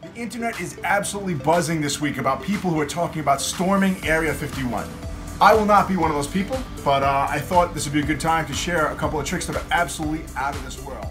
The internet is absolutely buzzing this week about people who are talking about storming Area 51. I will not be one of those people, but I thought this would be a good time to share a couple of tricks that are absolutely out of this world.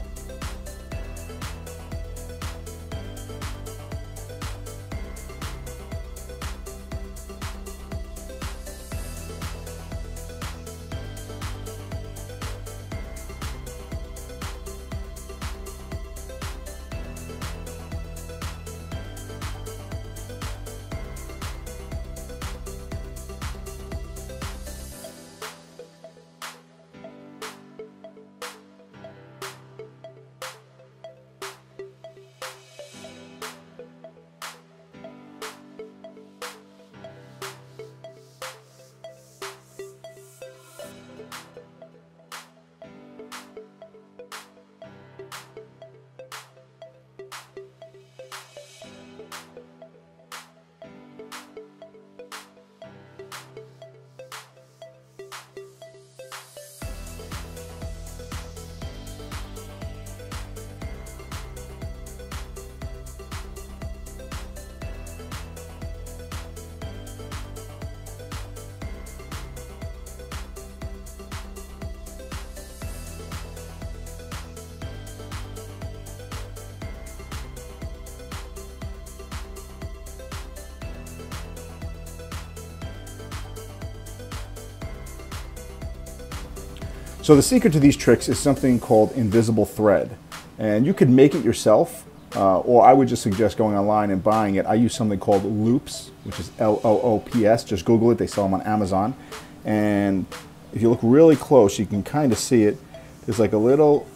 So the secret to these tricks is something called invisible thread, and you could make it yourself, or I would just suggest going online and buying it. I use something called loops, which is L-O-O-P-S. Just Google it. They sell them on Amazon, and if you look really close, you can kind of see it. There's like a little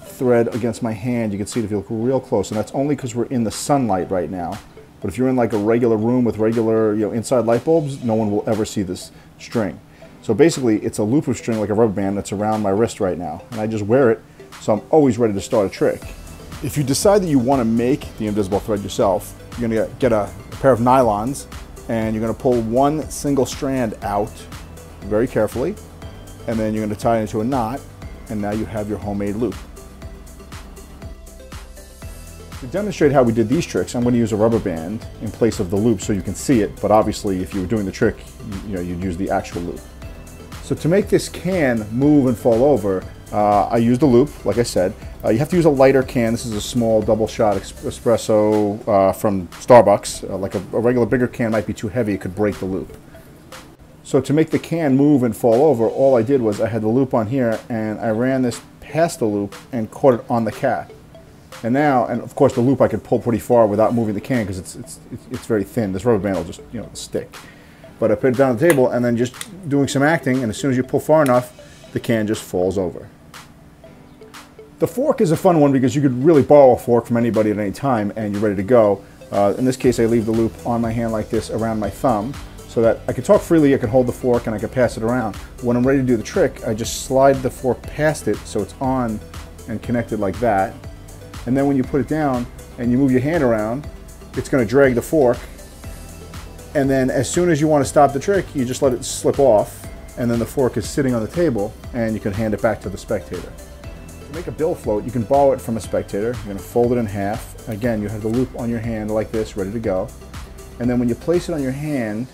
thread against my hand. You can see it if you look real close, and that's only because we're in the sunlight right now. But if you're in like a regular room with regular, inside light bulbs, no one will ever see this string. So basically, it's a loop of string like a rubber band that's around my wrist right now, and I just wear it, so I'm always ready to start a trick. If you decide that you want to make the invisible thread yourself, you're going to get a pair of nylons, and you're going to pull one single strand out very carefully, and then you're going to tie it into a knot, and now you have your homemade loop. To demonstrate how we did these tricks, I'm going to use a rubber band in place of the loop so you can see it, but obviously if you were doing the trick, you'd use the actual loop. So to make this can move and fall over, I used a loop, like I said. You have to use a lighter can. This is a small double shot espresso from Starbucks. Like a regular bigger can might be too heavy, it could break the loop. So to make the can move and fall over, all I did was I had the loop on here and I ran this past the loop and caught it on the cap. And now, and of course the loop I could pull pretty far without moving the can because it's very thin. This rubber band will just stick. But I put it down on the table and then just doing some acting, and as soon as you pull far enough, the can just falls over. The fork is a fun one because you could really borrow a fork from anybody at any time and you're ready to go. In this case, I leave the loop on my hand like this around my thumb so that I can talk freely, I can hold the fork, and I can pass it around. When I'm ready to do the trick, I just slide the fork past it so it's on and connected like that. And then when you put it down and you move your hand around, it's going to drag the fork. And then as soon as you want to stop the trick, you just let it slip off, and then the fork is sitting on the table, and you can hand it back to the spectator. To make a bill float, you can borrow it from a spectator. You're going to fold it in half. Again, you have the loop on your hand like this, ready to go. And then when you place it on your hand,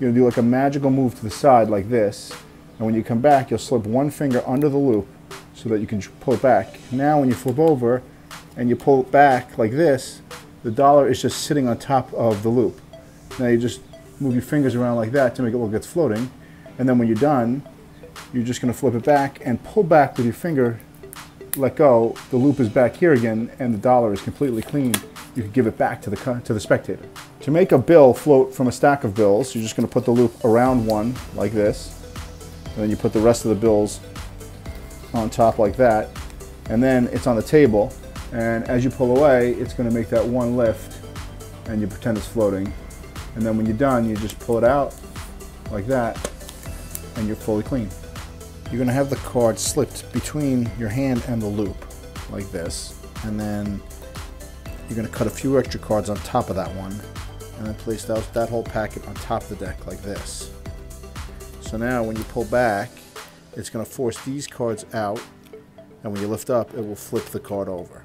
you're going to do like a magical move to the side like this. And when you come back, you'll slip one finger under the loop so that you can pull it back. Now when you flip over and you pull it back like this, the dollar is just sitting on top of the loop. Now you just move your fingers around like that to make it look like it's floating. And then when you're done, you're just going to flip it back and pull back with your finger, let go. The loop is back here again and the dollar is completely clean. You can give it back to the spectator. To make a bill float from a stack of bills, you're just going to put the loop around one like this. And then you put the rest of the bills on top like that. And then it's on the table. And as you pull away, it's going to make that one lift and you pretend it's floating. And then when you're done, you just pull it out like that and you're fully clean. You're going to have the card slipped between your hand and the loop like this. And then you're going to cut a few extra cards on top of that one. and then place that whole packet on top of the deck like this. So now when you pull back, it's going to force these cards out, and when you lift up, it will flip the card over.